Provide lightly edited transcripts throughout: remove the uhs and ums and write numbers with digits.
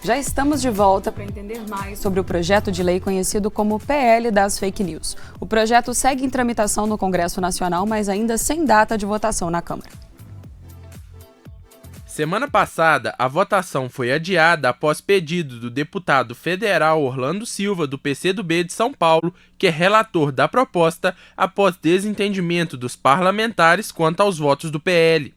Já estamos de volta para entender mais sobre o projeto de lei conhecido como PL das Fake News. O projeto segue em tramitação no Congresso Nacional, mas ainda sem data de votação na Câmara. Semana passada, a votação foi adiada após pedido do deputado federal Orlando Silva, do PCdoB de São Paulo, que é relator da proposta, após desentendimento dos parlamentares quanto aos votos do PL.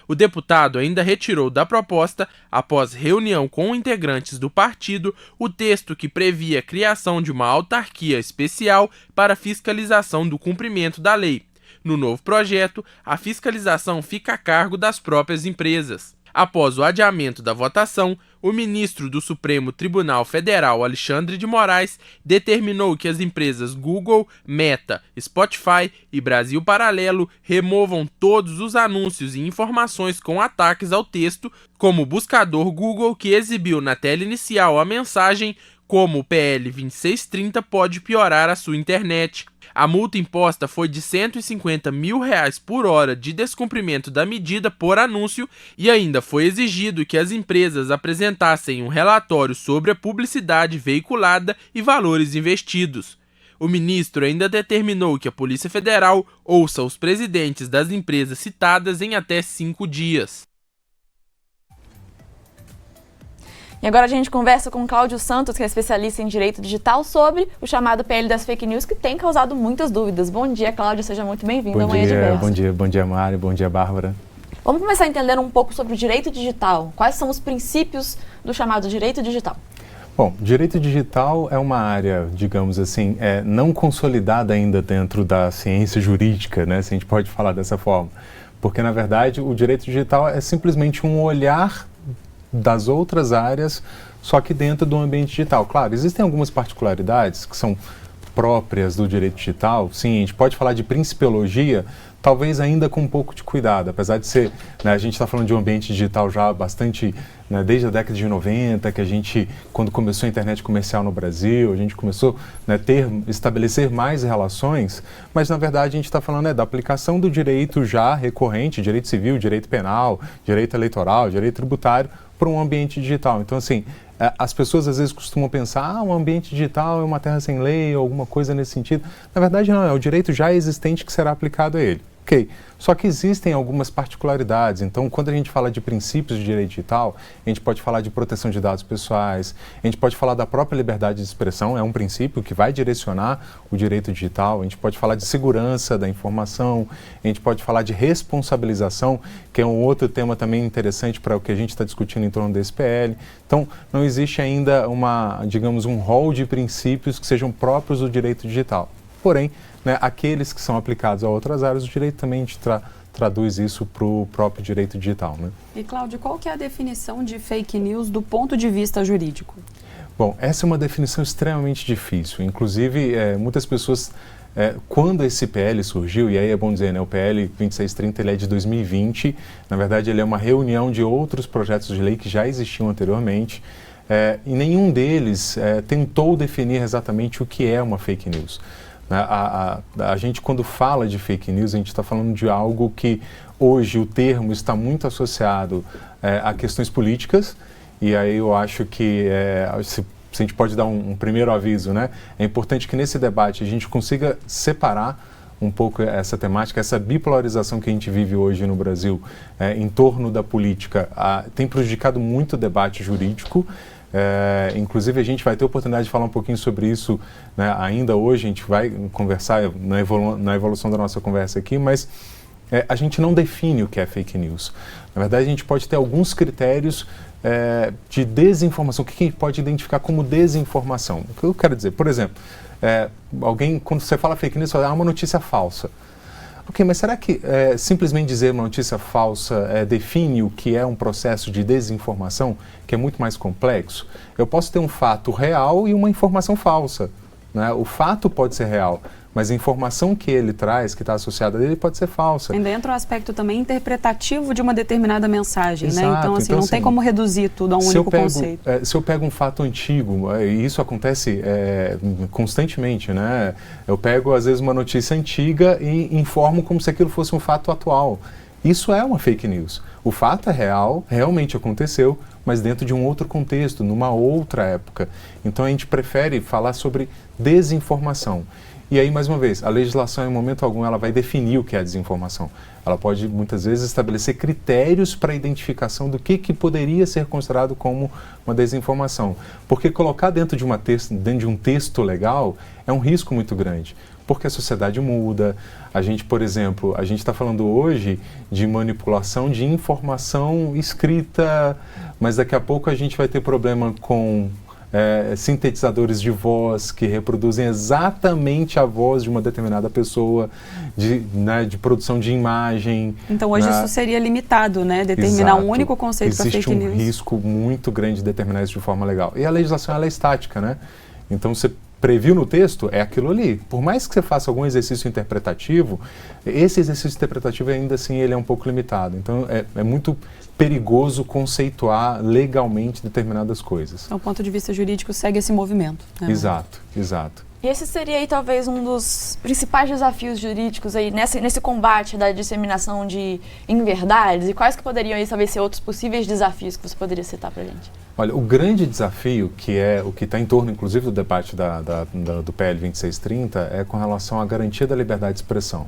O deputado ainda retirou da proposta, após reunião com integrantes do partido, o texto que previa a criação de uma autarquia especial para fiscalização do cumprimento da lei. No novo projeto, a fiscalização fica a cargo das próprias empresas. Após o adiamento da votação, o ministro do Supremo Tribunal Federal, Alexandre de Moraes, determinou que as empresas Google, Meta, Spotify e Brasil Paralelo removam todos os anúncios e informações com ataques ao texto, como o buscador Google, que exibiu na tela inicial a mensagem "Como o PL 2630 pode piorar a sua internet". A multa imposta foi de R$ 150 mil por hora de descumprimento da medida por anúncio e ainda foi exigido que as empresas apresentassem um relatório sobre a publicidade veiculada e valores investidos. O ministro ainda determinou que a Polícia Federal ouça os presidentes das empresas citadas em até 5 dias. E agora a gente conversa com o Cláudio Santos, que é especialista em direito digital, sobre o chamado PL das Fake News, que tem causado muitas dúvidas. Bom dia, Cláudio, seja muito bem-vindo ao Manhã Diversa. Bom dia, Mari, bom dia, Bárbara. Vamos começar a entender um pouco sobre o direito digital. Quais são os princípios do chamado direito digital? Bom, direito digital é uma área, digamos assim, não consolidada ainda dentro da ciência jurídica, né, se a gente pode falar dessa forma. Porque, na verdade, o direito digital é simplesmente um olhar das outras áreas, só que dentro do ambiente digital. Claro, existem algumas particularidades que são próprias do direito digital. Sim, a gente pode falar de principiologia, talvez ainda com um pouco de cuidado, apesar de ser, né, a gente está falando de um ambiente digital já bastante, né, desde a década de 90, que a gente, quando começou a internet comercial no Brasil, a gente começou, né, estabelecer mais relações, mas na verdade a gente está falando da aplicação do direito já recorrente, direito civil, direito penal, direito eleitoral, direito tributário, para um ambiente digital. Então, assim, as pessoas às vezes costumam pensar, um ambiente digital é uma terra sem lei, ou alguma coisa nesse sentido. Na verdade, não, é o direito já existente que será aplicado a ele. Ok, só que existem algumas particularidades. Então, quando a gente fala de princípios de direito digital, a gente pode falar de proteção de dados pessoais, a gente pode falar da própria liberdade de expressão, é um princípio que vai direcionar o direito digital, a gente pode falar de segurança da informação, a gente pode falar de responsabilização, que é um outro tema também interessante para o que a gente está discutindo em torno desse PL. Então, não existe ainda digamos, um rol de princípios que sejam próprios do direito digital. Porém, né, aqueles que são aplicados a outras áreas do direito também a gente traduz isso para o próprio direito digital. Né? E, Cláudio, qual que é a definição de fake news do ponto de vista jurídico? Bom, essa é uma definição extremamente difícil. Inclusive, muitas pessoas, quando esse PL surgiu, e aí é bom dizer, né, o PL 2630 ele é de 2020, na verdade ele é uma reunião de outros projetos de lei que já existiam anteriormente, e nenhum deles tentou definir exatamente o que é uma fake news. A gente, quando fala de fake news, a gente está falando de algo que hoje o termo está muito associado a questões políticas, e aí eu acho que, se a gente pode dar um primeiro aviso, né, é importante que nesse debate a gente consiga separar um pouco essa temática, essa bipolarização que a gente vive hoje no Brasil em torno da política, tem prejudicado muito o debate jurídico. Inclusive a gente vai ter a oportunidade de falar um pouquinho sobre isso, né, ainda hoje. A gente vai conversar na evolução da nossa conversa aqui, mas a gente não define o que é fake news. Na verdade, a gente pode ter alguns critérios de desinformação. O que a gente pode identificar como desinformação? O que eu quero dizer? Por exemplo, quando você fala fake news, você fala uma notícia falsa. Ok, mas será que simplesmente dizer uma notícia falsa define o que é um processo de desinformação, que é muito mais complexo? Eu posso ter um fato real e uma informação falsa, né? O fato pode ser real, mas a informação que ele traz, que está associada a ele, pode ser falsa. Ainda entra o aspecto também interpretativo de uma determinada mensagem, Exato. Né? Então, assim, não tem como reduzir tudo a um único conceito. Se eu pego um fato antigo, e isso acontece constantemente, né? Eu pego, às vezes, uma notícia antiga e informo como se aquilo fosse um fato atual. Isso é uma fake news. O fato é real, realmente aconteceu, mas dentro de um outro contexto, numa outra época. Então a gente prefere falar sobre desinformação. E aí, mais uma vez, a legislação, em momento algum, ela vai definir o que é desinformação. Ela pode, muitas vezes, estabelecer critérios para a identificação do que poderia ser considerado como uma desinformação. Porque colocar dentro de um texto legal é um risco muito grande. Porque a sociedade muda. A gente, por exemplo, a gente está falando hoje de manipulação de informação escrita, mas daqui a pouco a gente vai ter problema com sintetizadores de voz que reproduzem exatamente a voz de uma determinada pessoa, de produção de imagem. Então hoje isso seria limitado, né? Determinar um único conceito para fake news. Existe um risco muito grande de determinar isso de forma legal. E a legislação ela é estática, né? Então você previu no texto, é aquilo ali. Por mais que você faça algum exercício interpretativo, esse exercício interpretativo ainda assim ele é um pouco limitado. Então é muito perigoso conceituar legalmente determinadas coisas. Então, do ponto de vista jurídico, segue esse movimento. Né? Exato, exato. E esse seria aí talvez um dos principais desafios jurídicos aí nesse combate da disseminação de inverdades, e quais que poderiam aí talvez ser outros possíveis desafios que você poderia citar pra gente? Olha, o grande desafio, que é o que está em torno inclusive do debate do PL 2630, é com relação à garantia da liberdade de expressão.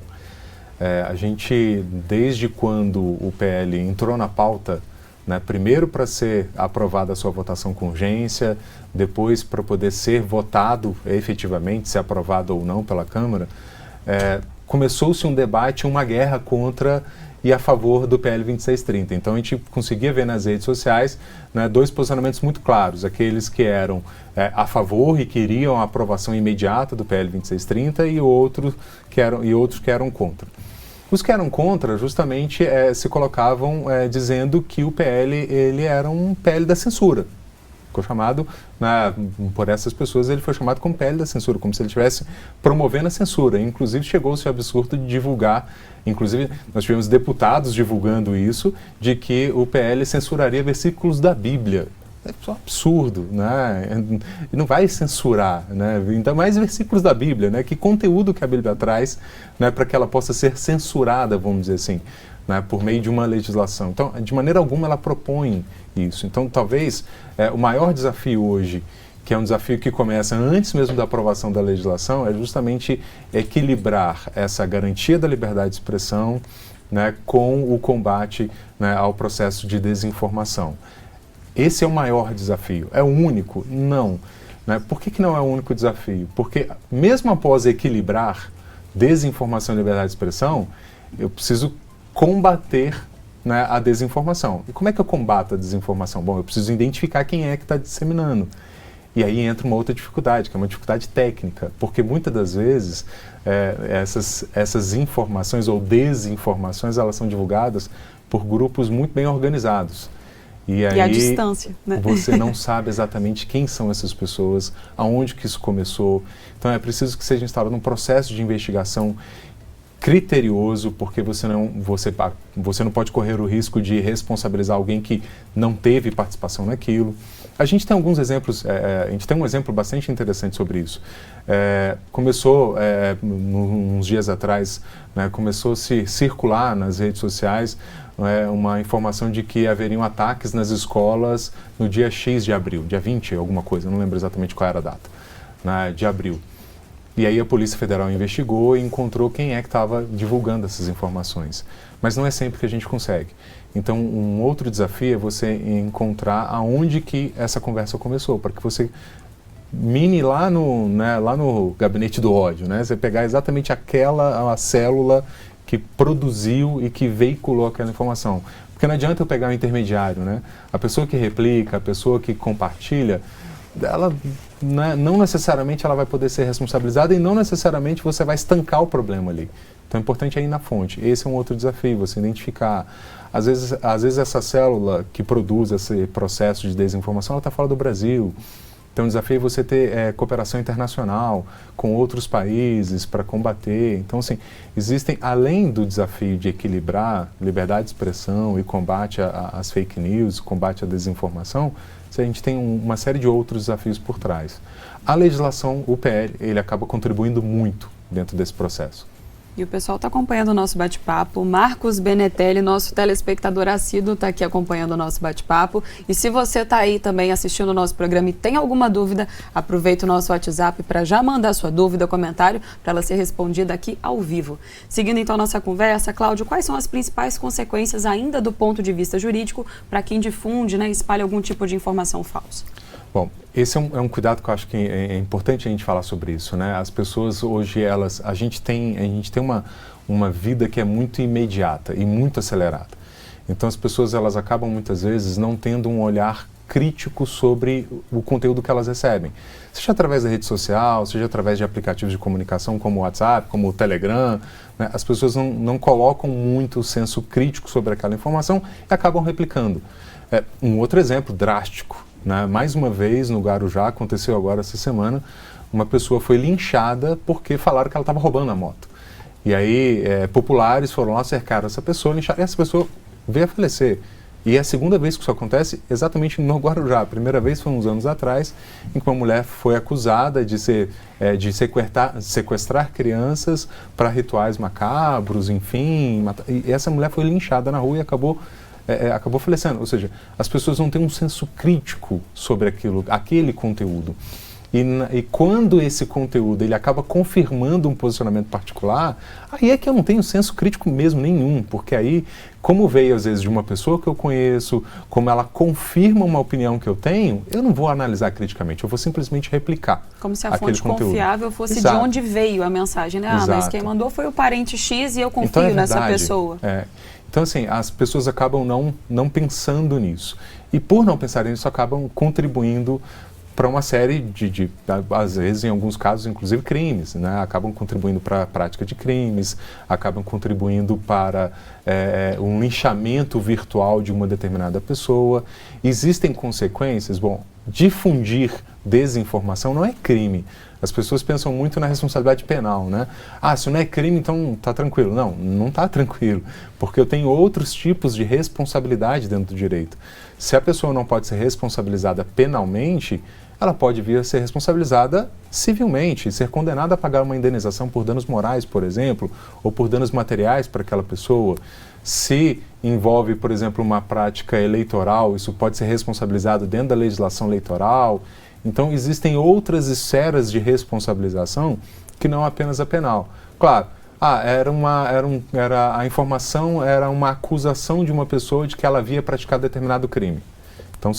A gente, desde quando o PL entrou na pauta, né, primeiro para ser aprovada a sua votação com urgência, depois para poder ser votado efetivamente, ser aprovado ou não pela Câmara, começou-se um debate, uma guerra contra e a favor do PL 2630. Então a gente conseguia ver nas redes sociais, né, dois posicionamentos muito claros, aqueles que eram a favor e queriam a aprovação imediata do PL 2630 e outros que eram contra. Os que eram contra, justamente, se colocavam dizendo que o PL ele era um PL da censura. Ficou chamado, por essas pessoas, ele foi chamado como PL da censura, como se ele estivesse promovendo a censura. Inclusive, chegou-se ao absurdo de divulgar, inclusive, nós tivemos deputados divulgando isso, de que o PL censuraria versículos da Bíblia. É um absurdo, né? E não vai censurar, né? Ainda mais versículos da Bíblia, né? Que conteúdo que a Bíblia traz, né? Para que ela possa ser censurada, vamos dizer assim, né? Por meio de uma legislação. Então, de maneira alguma, ela propõe isso. Então, talvez o maior desafio hoje, que é um desafio que começa antes mesmo da aprovação da legislação, é justamente equilibrar essa garantia da liberdade de expressão, né? Com o combate, né? Ao processo de desinformação. Esse é o maior desafio. É o único? Não. Né? Por que não é o único desafio? Porque mesmo após equilibrar desinformação e liberdade de expressão, eu preciso combater, né, a desinformação. E como é que eu combato a desinformação? Bom, eu preciso identificar quem é que está disseminando. E aí entra uma outra dificuldade, que é uma dificuldade técnica, porque muitas das vezes essas informações ou desinformações, elas são divulgadas por grupos muito bem organizados. E aí, à distância, né? Você não sabe exatamente quem são essas pessoas, aonde que isso começou. Então é preciso que seja instalado um processo de investigação criterioso, porque você não pode correr o risco de responsabilizar alguém que não teve participação naquilo. A gente tem alguns exemplos, a gente tem um exemplo bastante interessante sobre isso. Começou, uns dias atrás, né, começou a se circular nas redes sociais uma informação de que haveriam ataques nas escolas no dia X de abril, dia 20, alguma coisa, não lembro exatamente qual era a data, né, de abril. E aí a Polícia Federal investigou e encontrou quem é que estava divulgando essas informações. Mas não é sempre que a gente consegue. Então, um outro desafio é você encontrar aonde que essa conversa começou, para que você mine lá no gabinete do ódio, né? Você pegar exatamente a célula que produziu e que veiculou aquela informação. Porque não adianta eu pegar um intermediário, né? A pessoa que replica, a pessoa que compartilha, ela, né, não necessariamente ela vai poder ser responsabilizada e não necessariamente você vai estancar o problema ali. Então é importante ir na fonte. Esse é um outro desafio, você identificar. Às vezes essa célula que produz esse processo de desinformação, ela está fora do Brasil. Então o desafio é você ter cooperação internacional com outros países para combater. Então, assim, existem, além do desafio de equilibrar liberdade de expressão e combate às fake news, combate à desinformação, a gente tem uma série de outros desafios por trás. A legislação, o PL, ele acaba contribuindo muito dentro desse processo. E o pessoal está acompanhando o nosso bate-papo. Marcos Benetelli, nosso telespectador assíduo, está aqui acompanhando o nosso bate-papo. E se você está aí também assistindo o nosso programa e tem alguma dúvida, aproveita o nosso WhatsApp para já mandar sua dúvida, comentário, para ela ser respondida aqui ao vivo. Seguindo então nossa conversa, Cláudio, quais são as principais consequências ainda do ponto de vista jurídico para quem difunde, né, espalha algum tipo de informação falsa? Bom, esse é um cuidado que eu acho que é importante a gente falar sobre isso, né? As pessoas hoje, a gente tem uma vida que é muito imediata e muito acelerada. Então as pessoas, elas acabam muitas vezes não tendo um olhar crítico sobre o conteúdo que elas recebem. Seja através da rede social, seja através de aplicativos de comunicação como o WhatsApp, como o Telegram, né? As pessoas não colocam muito o senso crítico sobre aquela informação e acabam replicando. Um outro exemplo drástico, né? Mais uma vez, no Guarujá, aconteceu agora essa semana, uma pessoa foi linchada porque falaram que ela estava roubando a moto. E aí, populares foram lá, cercaram essa pessoa, lincharam, e essa pessoa veio a falecer. E é a segunda vez que isso acontece exatamente no Guarujá. A primeira vez foi uns anos atrás, em que uma mulher foi acusada de sequestrar crianças para rituais macabros, enfim. E essa mulher foi linchada na rua e acabou falecendo. Ou seja, as pessoas não têm um senso crítico sobre aquele conteúdo. E quando esse conteúdo ele acaba confirmando um posicionamento particular, aí é que eu não tenho senso crítico mesmo nenhum, porque aí, como veio às vezes de uma pessoa que eu conheço, como ela confirma uma opinião que eu tenho, eu não vou analisar criticamente, eu vou simplesmente replicar. Como se a fonte conteúdo. Confiável fosse Exato. de onde veio a mensagem, né? Ah, mas quem mandou foi o parente X e eu confio então, nessa pessoa. Então, assim, as pessoas acabam não pensando nisso. E por não pensarem nisso, acabam contribuindo para uma série às vezes, em alguns casos, inclusive crimes, né? Acabam contribuindo para a prática de crimes, acabam contribuindo para um linchamento virtual de uma determinada pessoa. Existem consequências? Bom, difundir desinformação não é crime. As pessoas pensam muito na responsabilidade penal, né? Ah, se não é crime, então tá tranquilo. Não tá tranquilo, porque eu tenho outros tipos de responsabilidade dentro do direito. Se a pessoa não pode ser responsabilizada penalmente, ela pode vir a ser responsabilizada civilmente, ser condenada a pagar uma indenização por danos morais, por exemplo, ou por danos materiais para aquela pessoa. Se envolve, por exemplo, uma prática eleitoral, isso pode ser responsabilizado dentro da legislação eleitoral. Então, existem outras esferas de responsabilização que não apenas a penal. Claro, a informação era uma acusação de uma pessoa de que ela havia praticado determinado crime. Então,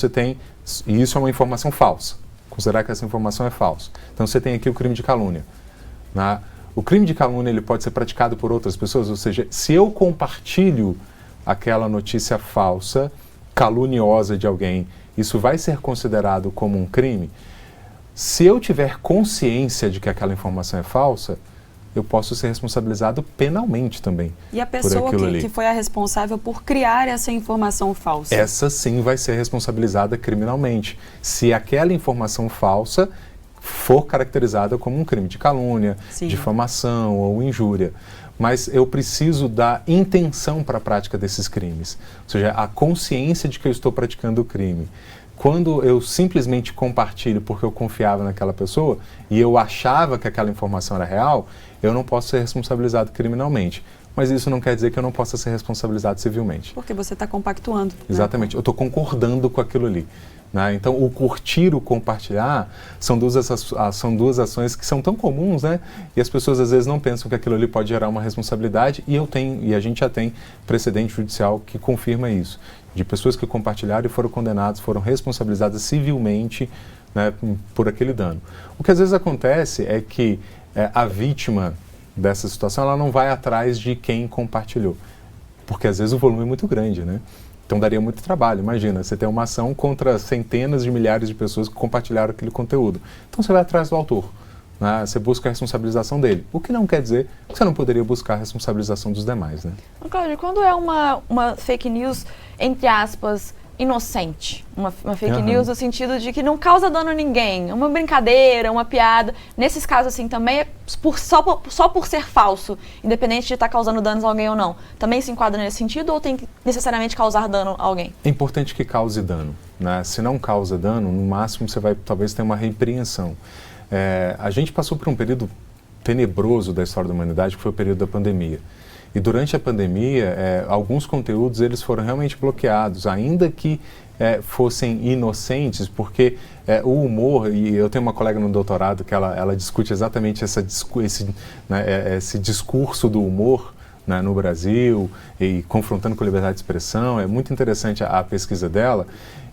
e isso é uma informação falsa. Considerar que essa informação é falsa. Então, você tem aqui o crime de calúnia, né? O crime de calúnia ele pode ser praticado por outras pessoas, ou seja, se eu compartilho aquela notícia falsa, caluniosa de alguém, isso vai ser considerado como um crime? Se eu tiver consciência de que aquela informação é falsa, eu posso ser responsabilizado penalmente também. E a pessoa que foi a responsável por criar essa informação falsa? Essa sim vai ser responsabilizada criminalmente, se aquela informação falsa for caracterizada como um crime de calúnia, sim, difamação ou injúria. Mas eu preciso da intenção para a prática desses crimes, ou seja, a consciência de que eu estou praticando o crime. Quando eu simplesmente compartilho porque eu confiava naquela pessoa e eu achava que aquela informação era real, eu não posso ser responsabilizado criminalmente. Mas isso não quer dizer que eu não possa ser responsabilizado civilmente. Porque você está compactuando. Exatamente, né? Eu estou concordando com aquilo ali, né? Então, o curtir, o compartilhar, são duas ações que são tão comuns, né? E as pessoas às vezes não pensam que aquilo ali pode gerar uma responsabilidade, e a gente já tem precedente judicial que confirma isso. De pessoas que compartilharam e foram condenadas, foram responsabilizadas civilmente, né, por aquele dano. O que às vezes acontece é que a vítima dessa situação, ela não vai atrás de quem compartilhou, porque às vezes o volume é muito grande, né? Então daria muito trabalho. Imagina, você tem uma ação contra centenas de milhares de pessoas que compartilharam aquele conteúdo. Então você vai atrás do autor, né? Você busca a responsabilização dele, o que não quer dizer que você não poderia buscar a responsabilização dos demais, né? Cláudio, quando é uma fake news, entre aspas, inocente, uma fake news no sentido de que não causa dano a ninguém, uma brincadeira, uma piada, nesses casos assim também é só por ser falso, independente de estar causando danos a alguém ou não, também se enquadra nesse sentido ou tem que necessariamente causar dano a alguém? É importante que cause dano, né? Se não causa dano, no máximo você vai talvez ter uma repreensão. A gente passou por um período tenebroso da história da humanidade, que foi o período da pandemia. E durante a pandemia, alguns conteúdos eles foram realmente bloqueados, ainda que fossem inocentes, porque o humor, e eu tenho uma colega no doutorado que ela discute exatamente esse discurso do humor, né, no Brasil, e confrontando com a liberdade de expressão. É muito interessante a pesquisa dela,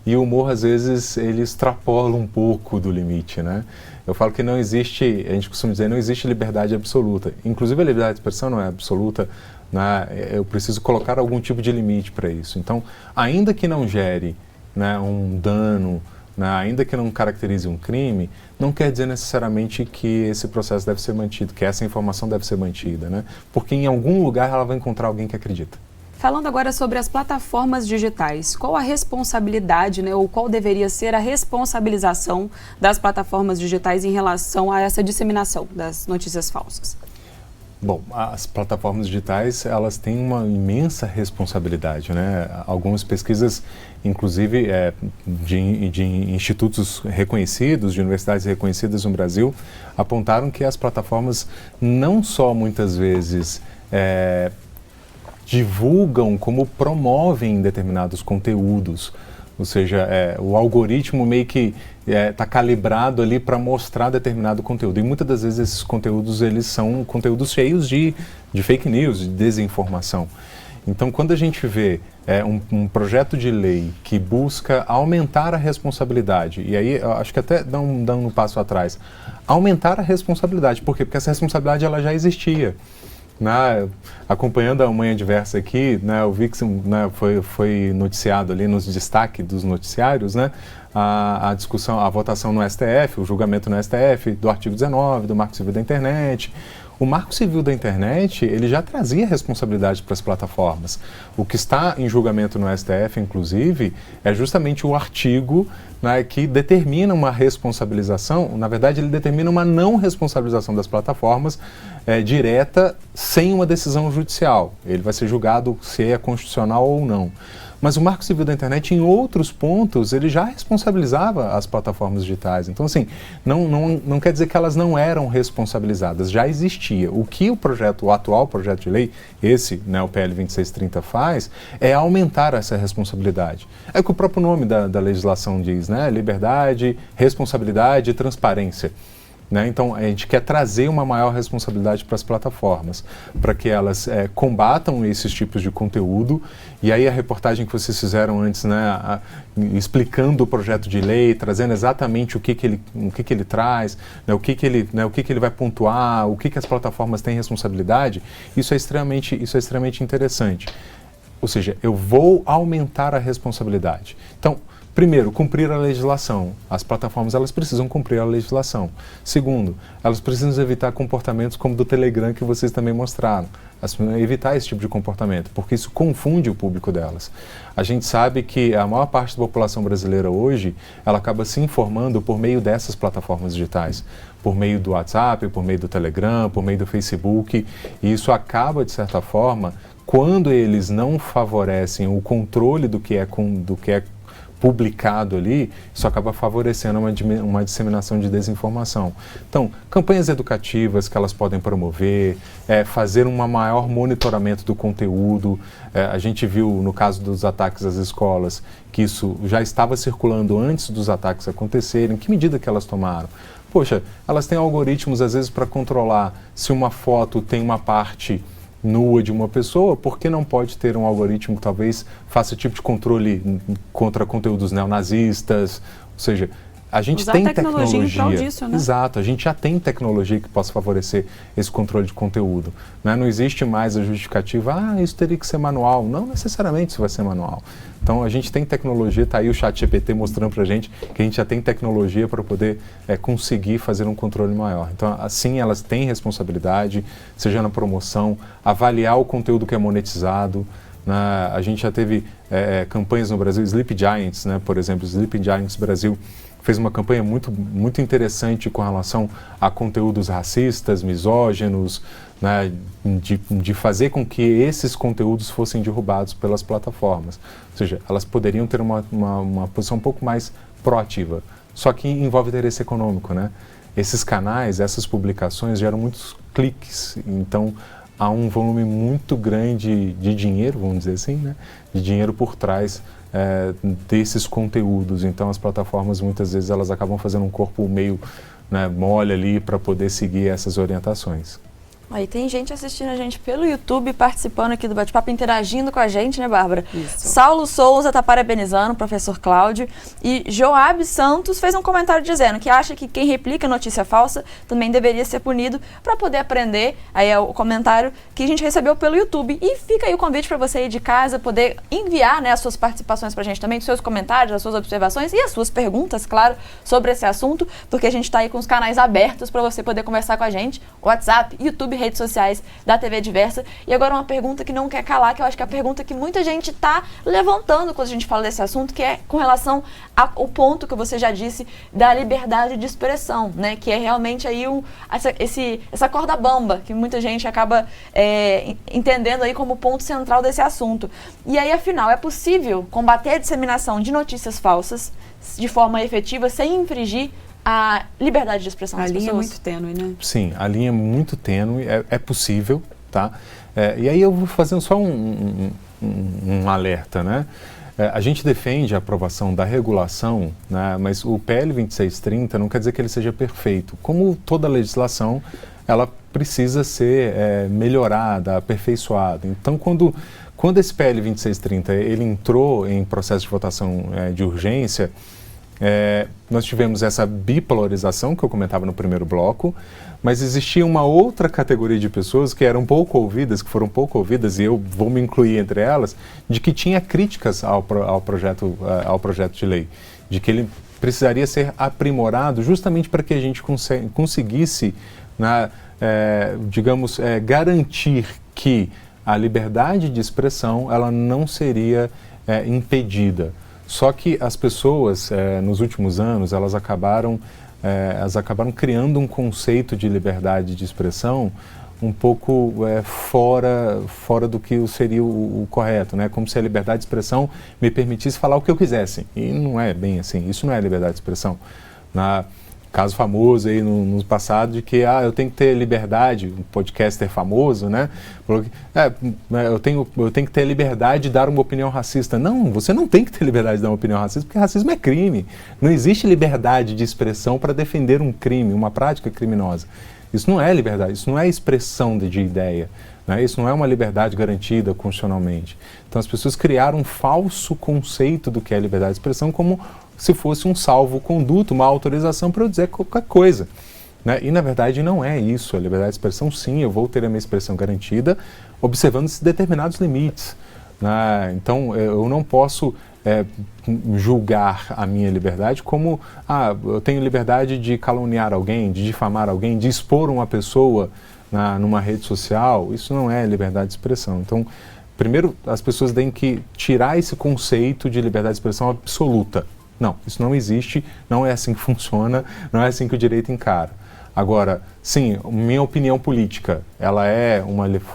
e o humor, às vezes, ele extrapola um pouco do limite, né? Eu falo que não existe, a gente costuma dizer, não existe liberdade absoluta. Inclusive a liberdade de expressão não é absoluta, né? Eu preciso colocar algum tipo de limite para isso. Então, ainda que não gere, né, um dano, né, ainda que não caracterize um crime, não quer dizer necessariamente que esse processo deve ser mantido, que essa informação deve ser mantida, né? Porque em algum lugar ela vai encontrar alguém que acredita. Falando agora sobre as plataformas digitais, qual a responsabilidade, né, ou qual deveria ser a responsabilização das plataformas digitais em relação a essa disseminação das notícias falsas? Bom, as plataformas digitais, elas têm uma imensa responsabilidade, né? Algumas pesquisas, inclusive de institutos reconhecidos, de universidades reconhecidas no Brasil, apontaram que as plataformas não só muitas vezes divulgam, como promovem determinados conteúdos. Ou seja, o algoritmo meio que está calibrado ali para mostrar determinado conteúdo. E muitas das vezes esses conteúdos eles são conteúdos cheios de fake news, de desinformação. Então, quando a gente vê um projeto de lei que busca aumentar a responsabilidade, e aí eu acho que até dando um passo atrás, aumentar a responsabilidade. Por quê? Porque essa responsabilidade ela já existia. Acompanhando a Manhã Diversa aqui, né, eu vi que foi noticiado ali nos destaques dos noticiários, né, a discussão, a votação no STF, o julgamento no STF do artigo 19 do Marco Civil da Internet. O Marco Civil da Internet, ele já trazia responsabilidade para as plataformas. O que está em julgamento no STF, inclusive, é justamente o artigo, né, que determina uma responsabilização, na verdade ele determina uma não responsabilização das plataformas direta sem uma decisão judicial. Ele vai ser julgado se é constitucional ou não. Mas o Marco Civil da Internet, em outros pontos, ele já responsabilizava as plataformas digitais. Então, assim, não quer dizer que elas não eram responsabilizadas, já existia. O que o atual projeto de lei, esse, né, o PL 2630 faz, é aumentar essa responsabilidade. É o que o próprio nome da legislação diz, né? Liberdade, responsabilidade e transparência. Né? Então, a gente quer trazer uma maior responsabilidade para as plataformas, para que elas combatam esses tipos de conteúdo. E aí a reportagem que vocês fizeram antes, né, explicando o projeto de lei, trazendo exatamente o que ele traz, né, o que ele vai pontuar, o que as plataformas têm responsabilidade, isso é extremamente interessante. Ou seja, eu vou aumentar a responsabilidade. Então, primeiro, cumprir a legislação. As plataformas elas precisam cumprir a legislação. Segundo, elas precisam evitar comportamentos como do Telegram que vocês também mostraram. Evitar esse tipo de comportamento, porque isso confunde o público delas. A gente sabe que a maior parte da população brasileira hoje, ela acaba se informando por meio dessas plataformas digitais, por meio do WhatsApp, por meio do Telegram, por meio do Facebook, e isso acaba, de certa forma, quando eles não favorecem o controle do que é publicado ali, isso acaba favorecendo uma disseminação de desinformação. Então, campanhas educativas que elas podem promover, fazer um maior monitoramento do conteúdo. A gente viu, no caso dos ataques às escolas, que isso já estava circulando antes dos ataques acontecerem. Que medida que elas tomaram? Poxa, elas têm algoritmos, às vezes, para controlar se uma foto tem uma parte nua de uma pessoa, por que não pode ter um algoritmo que talvez faça tipo de controle contra conteúdos neonazistas? Ou seja, a gente tem tecnologia. Em prol disso, né? Exato, a gente já tem tecnologia que possa favorecer esse controle de conteúdo. Né? Não existe mais a justificativa, isso teria que ser manual. Não necessariamente isso vai ser manual. Então a gente tem tecnologia, está aí o ChatGPT mostrando para a gente que a gente já tem tecnologia para poder conseguir fazer um controle maior. Então assim elas têm responsabilidade, seja na promoção, avaliar o conteúdo que é monetizado. A gente já teve campanhas no Brasil, Sleep Giants, né, por exemplo, Sleep Giants Brasil fez uma campanha muito interessante com relação a conteúdos racistas, misóginos, né, de fazer com que esses conteúdos fossem derrubados pelas plataformas. Ou seja, elas poderiam ter uma posição um pouco mais proativa. Só que envolve interesse econômico, né? esses canais, essas publicações geram muitos cliques, então há um volume muito grande de dinheiro, vamos dizer assim, né? De dinheiro por trás desses conteúdos. Então as plataformas muitas vezes elas acabam fazendo um corpo meio, né, mole ali para poder seguir essas orientações. Aí tem gente assistindo a gente pelo YouTube, participando aqui do bate-papo, interagindo com a gente, né, Bárbara? Isso. Saulo Souza está parabenizando o professor Cláudio. E Joab Santos fez um comentário dizendo que acha que quem replica notícia falsa também deveria ser punido para poder aprender. Aí é o comentário que a gente recebeu pelo YouTube. E fica aí o convite para você aí de casa poder enviar, né, as suas participações para a gente também, os seus comentários, as suas observações e as suas perguntas, claro, sobre esse assunto, porque a gente está aí com os canais abertos para você poder conversar com a gente. WhatsApp, YouTube, redes sociais da TV Diversa. E agora uma pergunta que não quer calar, que eu acho que é a pergunta que muita gente está levantando quando a gente fala desse assunto, que é com relação ao ponto que você já disse da liberdade de expressão, né? Que é realmente aí essa corda bamba que muita gente acaba entendendo aí como ponto central desse assunto. E aí, afinal, é possível combater a disseminação de notícias falsas de forma efetiva sem infringir a liberdade de expressão das pessoas? A linha é muito tênue, né? Sim, a linha é muito tênue, é possível, tá? E aí eu vou fazendo só um alerta, né? A gente defende a aprovação da regulação, né? Mas o PL 2630 não quer dizer que ele seja perfeito. Como toda legislação, ela precisa ser melhorada, aperfeiçoada. Então, quando esse PL 2630 ele entrou em processo de votação de urgência, nós tivemos essa bipolarização que eu comentava no primeiro bloco, mas existia uma outra categoria de pessoas que eram pouco ouvidas, que foram pouco ouvidas, e eu vou me incluir entre elas, de que tinha críticas ao projeto de lei, de que ele precisaria ser aprimorado justamente para que a gente conseguisse, digamos, garantir que a liberdade de expressão ela não seria impedida. Só que as pessoas, nos últimos anos, elas acabaram criando um conceito de liberdade de expressão um pouco fora do que seria o correto, né? Como se a liberdade de expressão me permitisse falar o que eu quisesse. E não é bem assim, isso não é liberdade de expressão. Caso famoso aí no passado de que eu tenho que ter liberdade, um podcaster famoso, né? Falou que eu tenho que ter liberdade de dar uma opinião racista. Não, você não tem que ter liberdade de dar uma opinião racista, porque racismo é crime. Não existe liberdade de expressão para defender um crime, uma prática criminosa. Isso não é liberdade, isso não é expressão de ideia, né? Isso não é uma liberdade garantida constitucionalmente. Então as pessoas criaram um falso conceito do que é liberdade de expressão como se fosse um salvo-conduto, uma autorização para eu dizer qualquer coisa, né? E, na verdade, não é isso. A liberdade de expressão, sim, eu vou ter a minha expressão garantida, observando esses determinados limites, né? Então, eu não posso julgar a minha liberdade como, eu tenho liberdade de caluniar alguém, de difamar alguém, de expor uma pessoa numa rede social. Isso não é liberdade de expressão. Então, primeiro, as pessoas têm que tirar esse conceito de liberdade de expressão absoluta. Não, isso não existe, não é assim que funciona, não é assim que o direito encara. Agora, sim, minha opinião política, ela é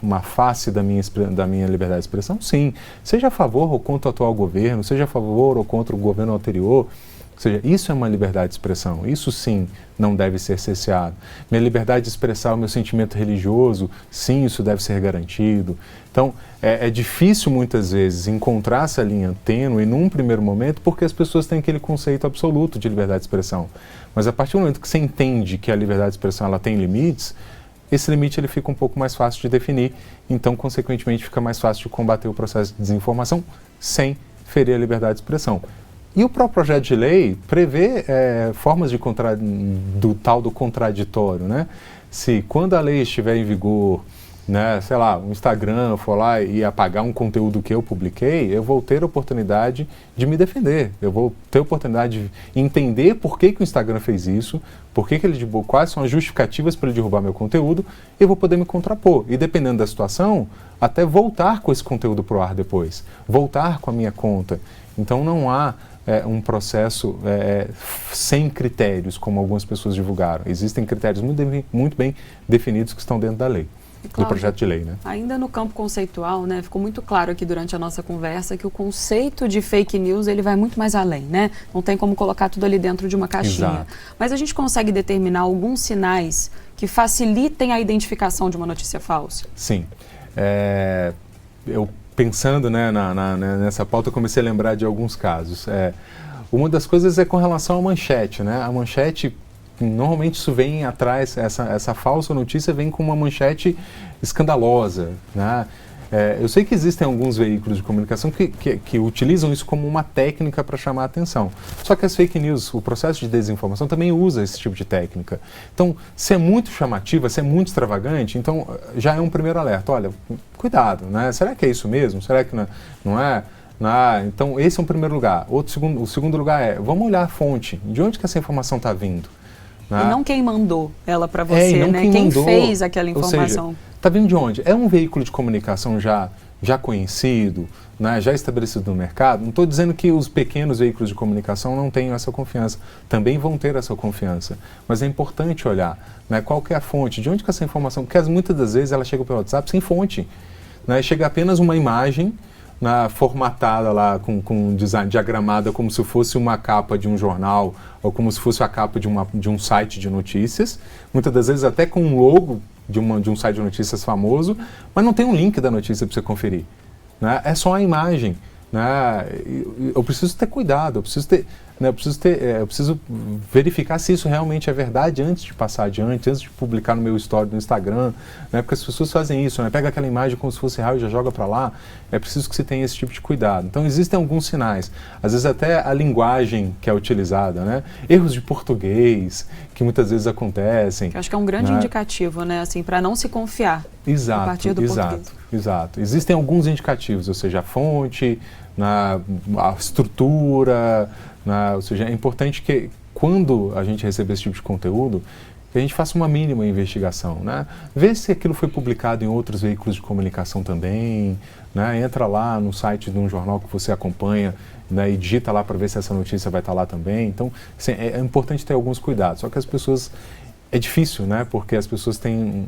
uma face da minha liberdade de expressão? Sim. Seja a favor ou contra o atual governo, seja a favor ou contra o governo anterior, ou seja, isso é uma liberdade de expressão, isso sim não deve ser cerceado. Minha liberdade de expressar o meu sentimento religioso, sim, isso deve ser garantido. Então, é difícil muitas vezes encontrar essa linha tênue num primeiro momento porque as pessoas têm aquele conceito absoluto de liberdade de expressão. Mas a partir do momento que você entende que a liberdade de expressão ela tem limites, esse limite ele fica um pouco mais fácil de definir, então, consequentemente, fica mais fácil de combater o processo de desinformação sem ferir a liberdade de expressão. E o próprio projeto de lei prevê formas do tal do contraditório, né? Se quando a lei estiver em vigor, né, sei lá, o Instagram for lá e apagar um conteúdo que eu publiquei, eu vou ter a oportunidade de me defender, eu vou ter a oportunidade de entender por que o Instagram fez isso, por que ele derrubou, quais são as justificativas para ele derrubar meu conteúdo, e eu vou poder me contrapor. E dependendo da situação, até voltar com esse conteúdo para o ar depois, voltar com a minha conta. Então não há um processo sem critérios, como algumas pessoas divulgaram. Existem critérios muito bem definidos que estão dentro da lei. do projeto de lei, né? Ainda no campo conceitual, né, ficou muito claro aqui durante a nossa conversa que o conceito de fake news ele vai muito mais além, né? Não tem como colocar tudo ali dentro de uma caixinha. Exato. Mas a gente consegue determinar alguns sinais que facilitem a identificação de uma notícia falsa? Sim. Eu pensando, né, nessa pauta, eu comecei a lembrar de alguns casos. Uma das coisas é com relação à manchete, né? A manchete, normalmente isso vem atrás, essa falsa notícia vem com uma manchete escandalosa, né? Eu sei que existem alguns veículos de comunicação que utilizam isso como uma técnica para chamar a atenção. Só que as fake news, o processo de desinformação também usa esse tipo de técnica. Então, se é muito chamativa, se é muito extravagante, então já é um primeiro alerta. Olha, cuidado, né? Será que é isso mesmo? Será que não é? Então, esse é um primeiro lugar. O segundo lugar é, vamos olhar a fonte. De onde que essa informação está vindo? E não quem mandou ela para você, né? Quem fez aquela informação. Está vindo de onde? É um veículo de comunicação já conhecido, né? Já estabelecido no mercado? Não estou dizendo que os pequenos veículos de comunicação não tenham essa confiança. Também vão ter essa confiança. Mas é importante olhar, né? Qual que é a fonte? De onde que essa informação... Porque muitas das vezes ela chega pelo WhatsApp sem fonte, né? Chega apenas uma imagem formatada lá com design diagramada como se fosse uma capa de um jornal ou como se fosse a capa de um site de notícias, muitas das vezes até com um logo de um site de notícias famoso, mas não tem um link da notícia para você conferir, né? É só a imagem, né? Eu preciso ter cuidado, eu preciso verificar se isso realmente é verdade antes de passar adiante, antes de publicar no meu story no Instagram, né? Porque as pessoas fazem isso, né? Pega aquela imagem como se fosse real e já joga para lá. É preciso que se tenha esse tipo de cuidado. Então existem alguns sinais, às vezes até a linguagem que é utilizada, né? Erros de português que muitas vezes acontecem. Eu acho que é um grande indicativo, né? Assim, para não se confiar a partir do português. Exato. Existem alguns indicativos, ou seja, a fonte, a estrutura, ou seja, é importante que quando a gente receber esse tipo de conteúdo, que a gente faça uma mínima investigação, né? Vê se aquilo foi publicado em outros veículos de comunicação também, né? Entra lá no site de um jornal que você acompanha, né? E digita lá para ver se essa notícia vai estar lá também. Então, assim, é importante ter alguns cuidados. Só que as pessoas... É difícil, né? Porque as pessoas têm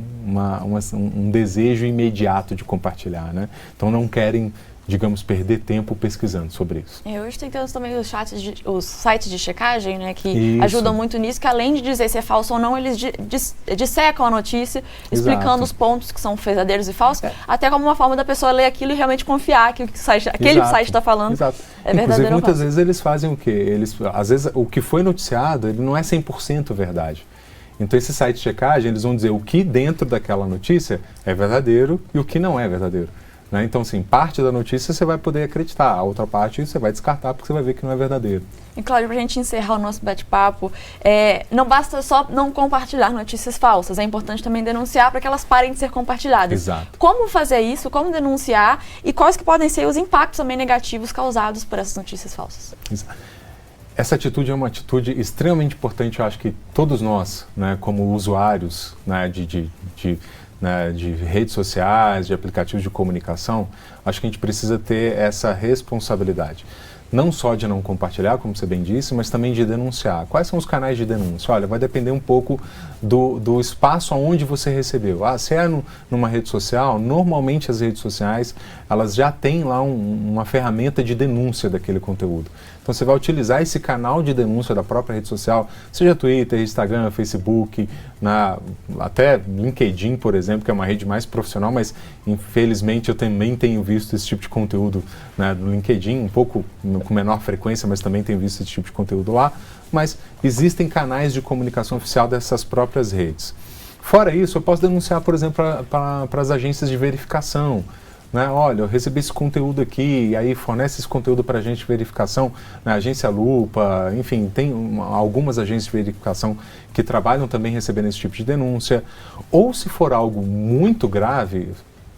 um desejo imediato de compartilhar, né? Então não querem, digamos, perder tempo pesquisando sobre isso. Hoje tem também os sites de checagem, né, que ajudam muito nisso, que além de dizer se é falso ou não, eles dissecam a notícia, explicando os pontos que são verdadeiros e falsos, até como uma forma da pessoa ler aquilo e realmente confiar que aquele site está falando é verdadeiro. Inclusive, muitas vezes eles fazem o quê? Às vezes, o que foi noticiado, ele não é 100% verdade. Então, esse site de checagem, eles vão dizer o que dentro daquela notícia é verdadeiro e o que não é verdadeiro, né? Então, assim, parte da notícia você vai poder acreditar, a outra parte você vai descartar porque você vai ver que não é verdadeiro. E, Cláudio, para a gente encerrar o nosso bate-papo, não basta só não compartilhar notícias falsas, é importante também denunciar para que elas parem de ser compartilhadas. Exato. Como fazer isso, como denunciar e quais que podem ser os impactos também negativos causados por essas notícias falsas? Exato. Essa atitude é uma atitude extremamente importante, eu acho que todos nós, né, como usuários, né, de redes sociais, de aplicativos de comunicação, acho que a gente precisa ter essa responsabilidade. Não só de não compartilhar, como você bem disse, mas também de denunciar. Quais são os canais de denúncia? Olha, vai depender um pouco do espaço onde você recebeu. Se é numa rede social, normalmente as redes sociais, elas já têm lá uma ferramenta de denúncia daquele conteúdo. Então você vai utilizar esse canal de denúncia da própria rede social, seja Twitter, Instagram, Facebook, até LinkedIn, por exemplo, que é uma rede mais profissional, mas infelizmente eu também tenho visto esse tipo de conteúdo, né, no LinkedIn, um pouco com menor frequência, mas também tenho visto esse tipo de conteúdo lá. Mas existem canais de comunicação oficial dessas próprias redes. Fora isso, eu posso denunciar, por exemplo, para as agências de verificação. Né? Olha, eu recebi esse conteúdo aqui, e aí fornece esse conteúdo para a agência de verificação, né? Agência Lupa, enfim, tem algumas agências de verificação que trabalham também recebendo esse tipo de denúncia. Ou se for algo muito grave,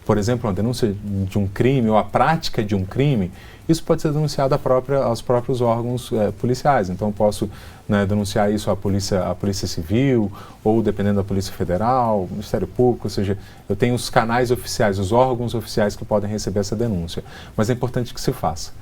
por exemplo, uma denúncia de um crime ou a prática de um crime, isso pode ser denunciado aos próprios órgãos policiais. Então, eu posso, né, denunciar isso à Polícia Civil, ou dependendo da Polícia Federal, Ministério Público, ou seja, eu tenho os canais oficiais, os órgãos oficiais que podem receber essa denúncia. Mas é importante que se faça.